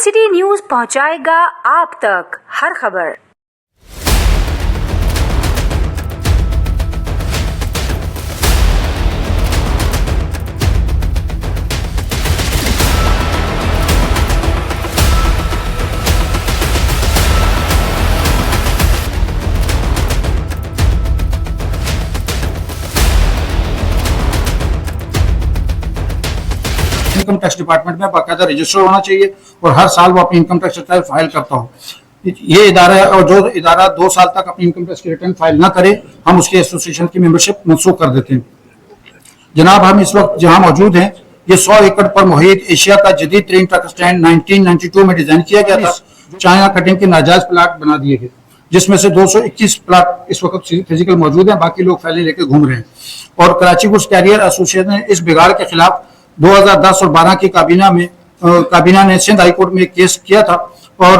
City news पहुंचाएगा आप तक हर खबर। इनकम टैक्स डिपार्टमेंट में बाकायदा रजिस्टर होना चाहिए और हर साल वो अपनी इनकम टैक्स रिटर्न फाइल करता हो। ये इदारा है और जो इदारा 2 साल तक अपनी इनकम टैक्स की रिटर्न फाइल ना करे, हम उसके एसोसिएशन की मेंबरशिप मनसूख कर देते हैं। जनाब, हम इस वक्त जहां मौजूद हैं, ये 100 एकड़ पर मुहित एशिया का जदीद तरीन ट्रक स्टैंड 1992 में डिजाइन किया गया था। चाइना कटिंग के नाजायज प्लाट बना दिए गए, जिसमें से 221 प्लाट इस वक्त फिजिकल मौजूद हैं, बाकी लोग फैले लेके घूम रहे हैं। और कराची गुड्स कैरियर एसोसिएशन ने इस बिगाड़ के खिलाफ 2010 और 12 की काबीना ने सिंध हाईकोर्ट में एक केस किया था। और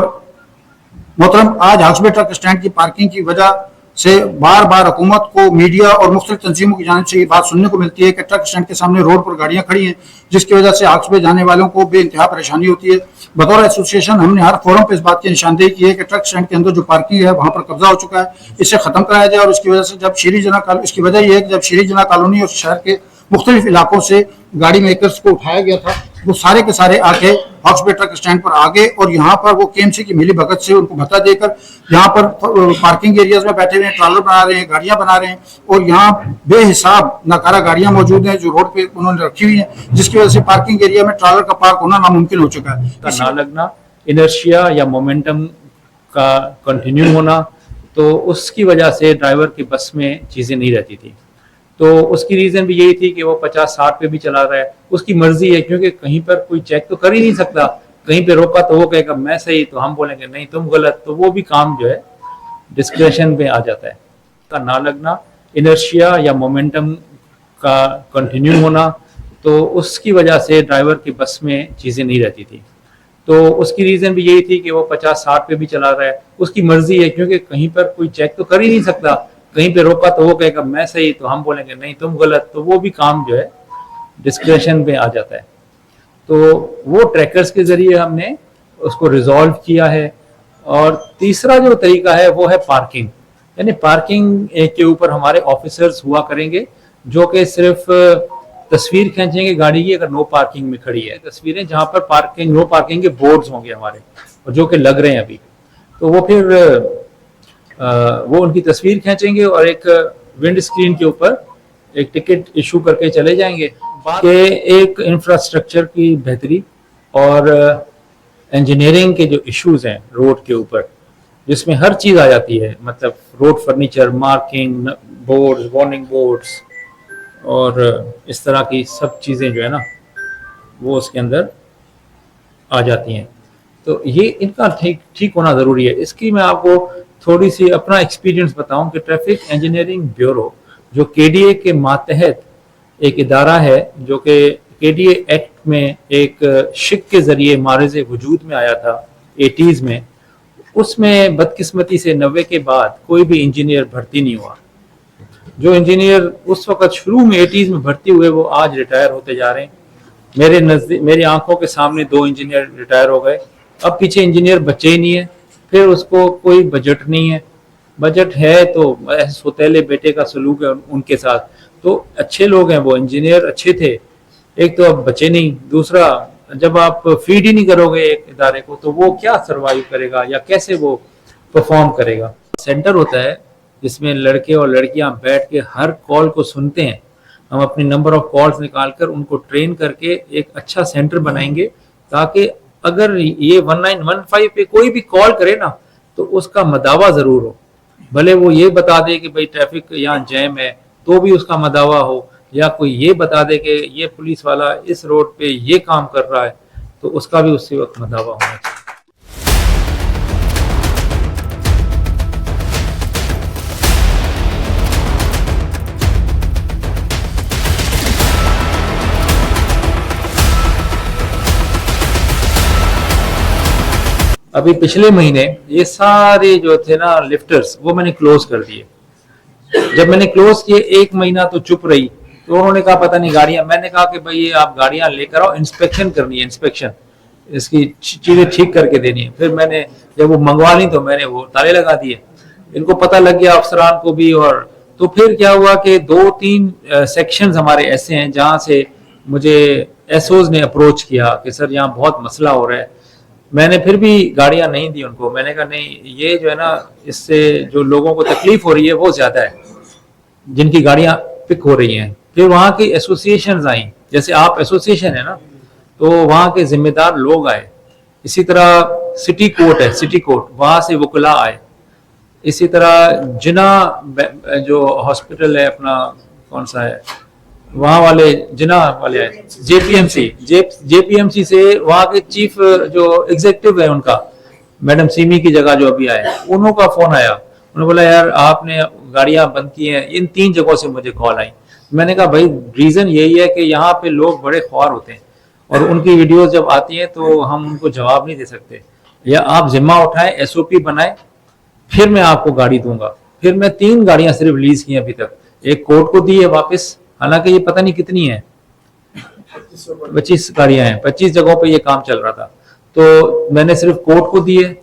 मोहतरम, आज हक्सबे ट्रक स्टैंड की पार्किंग की वजह से बार बार हुकूमत को, मीडिया और मुख्तलिफ तंजीमों की जानिब से ये बात सुनने को मिलती है कि ट्रक स्टैंड के सामने रोड पर गाड़ियां खड़ी हैं, जिसकी वजह से हक्सबे जाने वालों को बेइंतहा परेशानी होती है। बतौर एसोसिएशन हमने हर फोरम पर इस बात की निशानदेही की है कि ट्रक स्टैंड के अंदर जो पार्किंग है वहां पर कब्जा हो चुका है, इसे खत्म कराया जाए। और इसकी वजह से जब इसकी वजह यह है कि जब शीरी जना कॉलोनी और शहर के मुख्तलिफ इलाकों से गाड़ी मेकर्स को उठाया गया था, वो सारे के सारे आके हक्सबे ट्रक स्टैंड पर आ गए और यहाँ पर वो केएमसी की मिली भगत से उनको भत्ता देकर यहाँ पर पार्किंग एरियाज में बैठे हुए हैं, ट्रॉलर बना रहे हैं, गाड़ियां बना रहे हैं। और यहाँ बेहिसाब नकारा गाड़ियां मौजूद हैं जो रोड पे उन्होंने रखी हुई हैं, जिसकी वजह से पार्किंग एरिया में ट्रॉलर का पार्क होना नामुमकिन हो चुका है। ना लगना, इनर्शिया या मोमेंटम का कंटिन्यू होना, तो उसकी वजह से ड्राइवर की बस में चीज़ें नहीं रहती थी। तो उसकी रीज़न भी यही थी कि वो 50-60 पे भी चला रहा है, उसकी मर्जी है, क्योंकि कहीं पर कोई चेक तो कर ही नहीं सकता। कहीं पे रोका तो वो कहेगा मैं सही, तो हम बोलेंगे नहीं तुम गलत, तो वो भी काम जो है डिस्क्रेशन पे आ जाता है। का ना लगना, इनर्शिया या मोमेंटम का कंटिन्यू होना, तो उसकी वजह से ड्राइवर की बस में चीज़ें नहीं रहती थी। तो उसकी रीज़न भी यही थी कि वो 50-60 पे भी चला रहा है, उसकी मर्जी है, क्योंकि कहीं पर कोई चेक तो कर ही नहीं सकता। कहीं पे रोका तो वो कहेगा मैं सही, तो हम बोलेंगे नहीं तुम गलत, तो वो भी काम जो है डिस्क्रेशन पे आ जाता है। तो वो ट्रैकर्स के जरिए हमने उसको रिजॉल्व किया है। और तीसरा जो तरीका है वो है पार्किंग, यानी पार्किंग के ऊपर हमारे ऑफिसर्स हुआ करेंगे जो कि सिर्फ तस्वीर खींचेंगे गाड़ी की अगर नो पार्किंग में खड़ी है, तस्वीरें जहाँ पर पार्किंग नो पार्किंग के बोर्ड्स होंगे हमारे, और जो कि लग रहे हैं अभी, तो वो फिर वो उनकी तस्वीर खींचेंगे और एक विंड स्क्रीन के ऊपर एक टिकट इशू करके चले जाएंगे। के एक इंफ्रास्ट्रक्चर की बेहतरी और इंजीनियरिंग के जो इश्यूज हैं रोड के ऊपर, जिसमें हर चीज़ आ जाती है, मतलब road furniture, marking boards, warning boards और इस तरह की सब चीज़ें जो है ना वो उसके अंदर आ जाती हैं। तो ये इनका ठीक होना ज़रूरी है। इसकी मैं आपको थोड़ी सी अपना एक्सपीरियंस बताऊं कि ट्रैफिक इंजीनियरिंग ब्यूरो जो केडीए के मातहत एक इदारा है, जो कि केडीए एक्ट में एक शिक के ज़रिए मारिज़ वजूद में आया था 80s में, उसमें बदकिस्मती से 90 के बाद कोई भी इंजीनियर भर्ती नहीं हुआ। जो इंजीनियर उस वक़्त शुरू में 80s में भर्ती हुए वो आज रिटायर होते जा रहे हैं। मेरी आंखों के सामने 2 इंजीनियर रिटायर हो गए। अब पीछे इंजीनियर बच्चे ही नहीं है, फिर उसको कोई बजट नहीं है, बजट है तो सौतेले बेटे का सलूक है उनके साथ। तो अच्छे लोग हैं, वो इंजीनियर अच्छे थे, एक तो अब बचे नहीं, दूसरा जब आप फीड ही नहीं करोगे एक इदारे को तो वो क्या सरवाइव करेगा या कैसे वो परफॉर्म करेगा। सेंटर होता है जिसमें लड़के और लड़कियां बैठ के हर कॉल को सुनते हैं। हम अपनी नंबर ऑफ कॉल्स निकाल कर उनको ट्रेन करके एक अच्छा सेंटर बनाएंगे, ताकि अगर ये 1915 पे कोई भी कॉल करे ना तो उसका मदावा जरूर हो, भले वो ये बता दे कि भाई ट्रैफिक यहाँ जैम है तो भी उसका मदावा हो, या कोई ये बता दे कि ये पुलिस वाला इस रोड पे ये काम कर रहा है तो उसका भी उसी वक्त मदावा होना चाहिए। अभी पिछले महीने ये सारे जो थे ना लिफ्टर्स वो मैंने क्लोज कर दिए। जब मैंने क्लोज किए 1 महीना तो चुप रही, तो उन्होंने कहा पता नहीं गाड़ियां, मैंने कहा कि भाई ये आप गाड़ियां लेकर आओ, इंस्पेक्शन करनी है इंस्पेक्शन। इसकी चीजें ठीक करके देनी है। फिर मैंने जब वो मंगवा ली तो मैंने वो ताले लगा दिए। इनको पता लग गया अफसरान को भी। और तो फिर क्या हुआ कि 2-3 सेक्शंस हमारे ऐसे हैं जहां से मुझे एसओज ने अप्रोच किया कि सर यहाँ बहुत मसला हो रहा है। मैंने फिर भी गाड़ियां नहीं दी उनको। मैंने कहा नहीं, ये जो है ना, इससे जो लोगों को तकलीफ हो रही है वो ज्यादा है जिनकी गाड़ियां पिक हो रही हैं। फिर वहां की एसोसिएशंस आई, जैसे आप एसोसिएशन है ना, तो वहां के जिम्मेदार लोग आए। इसी तरह सिटी कोर्ट है, सिटी कोर्ट, वहां से वकला आए। इसी तरह जिना जो हॉस्पिटल है अपना, कौन सा है, वहां वाले जिना वाले आए। जेपीएमसी से वहां के चीफ जो एग्जीक्यूटिव है उनका, मैडम सीमी की जगह जो अभी आए, उन्हों का फोन आया। उन्होंने बोला यार आपने गाड़ियां बंद की हैं। इन 3 जगहों से मुझे कॉल आई। मैंने कहा भाई रीजन यही है कि यहाँ पे लोग बड़े ख्वार होते हैं और उनकी वीडियोस जब आती हैं तो हम उनको जवाब नहीं दे सकते। या आप जिम्मा उठाएं, एसओपी बनाएं, फिर मैं आपको गाड़ी दूंगा। फिर मैं 3 गाड़ियां सिर्फ लीज की अभी तक। एक कोर्ट को दी है वापस, हालांकि ये पता नहीं कितनी है, 25 गाड़ियां हैं, 25 जगहों पे ये काम चल रहा था। तो मैंने सिर्फ कोर्ट को दी है,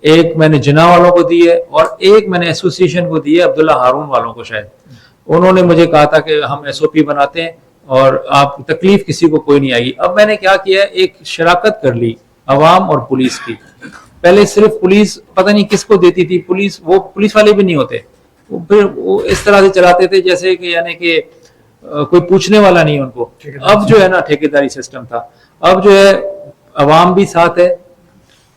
एक मैंने जिना वालों को दी है और एक मैंने एसोसिएशन को दी है, अब्दुल्ला हारून वालों को शायद। उन्होंने मुझे कहा था कि हम एसओपी बनाते हैं और आप तकलीफ किसी को कोई नहीं आएगी। अब मैंने क्या किया, एक शराकत कर ली अवाम और पुलिस की। पहले सिर्फ पुलिस पता नहीं किसको देती थी, पुलिस, वो पुलिस वाले भी नहीं होते, वो फिर वो इस तरह से चलाते थे जैसे कि यानी कि कोई पूछने वाला नहीं उनको। अब जो है ना ठेकेदारी सिस्टम था। अब जो है अवाम भी साथ है,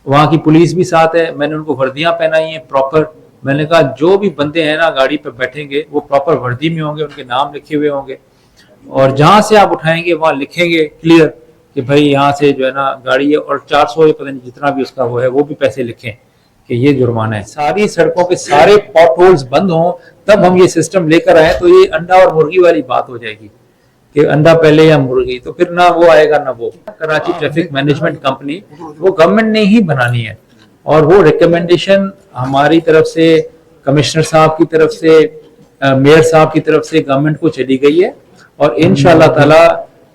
वहां की पुलिस भी साथ है। मैंने उनको वर्दियां पहनाई हैं प्रॉपर। मैंने कहा जो भी बंदे हैं ना गाड़ी पे बैठेंगे वो प्रॉपर वर्दी में होंगे, उनके नाम लिखे हुए होंगे और जहां से आप उठाएंगे वहां लिखेंगे क्लियर कि भाई यहाँ से जो है ना गाड़ी है, और 400 पता नहीं जितना भी उसका वो है वो भी पैसे लिखें कि ये जुर्माना है। सारी सड़कों के सारे पॉट होल्स बंद हों तब हम ये सिस्टम लेकर आए तो ये अंडा और मुर्गी वाली बात हो जाएगी कि अंडा पहले या मुर्गी, तो फिर ना वो आएगा ना वो। कराची ट्रैफिक मैनेजमेंट कंपनी वो गवर्नमेंट ने ही बनानी है और वो रिकमेंडेशन हमारी तरफ से, कमिश्नर साहब की तरफ से, मेयर साहब की तरफ से गवर्नमेंट को चली गई है और इंशाल्लाह ताला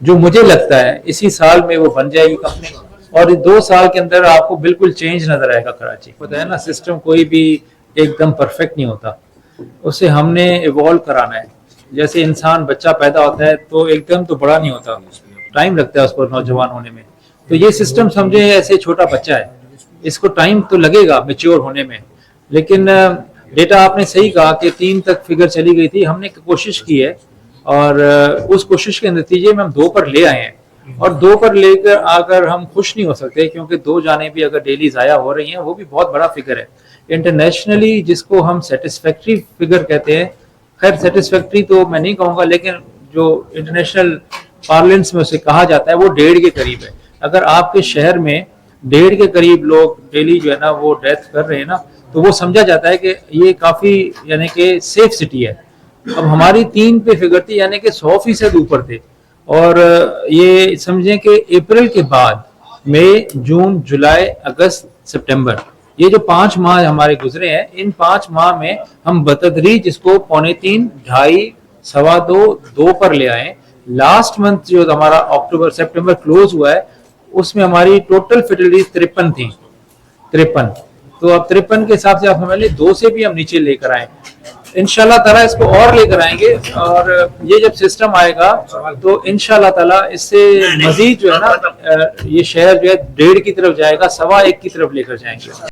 जो मुझे लगता है इसी साल में वो बन जाएगी कंपनी और 2 साल के अंदर आपको बिल्कुल चेंज नजर आएगा कराची। पता है ना, सिस्टम कोई भी एकदम परफेक्ट नहीं होता, उसे हमने इवॉल्व कराना है। जैसे इंसान बच्चा पैदा होता है तो एकदम तो बड़ा नहीं होता, टाइम लगता है उसको नौजवान होने में। तो ये सिस्टम समझे ऐसे छोटा बच्चा है, इसको टाइम तो लगेगा मैच्योर होने में। लेकिन डेटा आपने सही कहा कि 3 तक फिगर चली गई थी, हमने कोशिश की है और उस कोशिश के नतीजे में हम 2 पर ले आए हैं। और 2 पर लेकर आकर हम खुश नहीं हो सकते क्योंकि 2 जाने भी अगर डेली जाया हो रही हैं वो भी बहुत बड़ा फिगर है। इंटरनेशनली जिसको हम सेटिस्फैक्ट्री फिगर कहते हैं, खैर सेटिस्फैक्ट्री तो मैं नहीं कहूँगा लेकिन जो इंटरनेशनल पार्लेंस में उसे कहा जाता है वो 1.5 के करीब है। अगर आपके शहर में 1.5 के करीब लोग डेली जो है ना वो डेथ कर रहे हैं ना, तो वो समझा जाता है कि ये काफी यानी कि सेफ सिटी है। अब हमारी 3 पे फिगर थी यानी कि 100% ऊपर थे। और ये समझें कि अप्रैल के बाद मई, जून, जुलाई, अगस्त, सितंबर, ये जो 5 माह हमारे गुजरे हैं, इन 5 माह में हम बतदरीज इसको 3.25, 2.5, 2.25, 2 पर ले आए। लास्ट मंथ जो हमारा अक्टूबर सितंबर क्लोज हुआ है उसमें हमारी टोटल फैटेलिटीज 53 थी, 53। तो अब 53 के हिसाब से आप समझ लें 2 से भी हम नीचे लेकर आए। इंशाल्लाह ताला इसको और लेकर आएंगे और ये जब सिस्टम आएगा तो इंशाल्लाह ताला इससे मजीद जो है ना ये शहर जो है 1.5 की तरफ जाएगा, 1.25 की तरफ लेकर जाएंगे।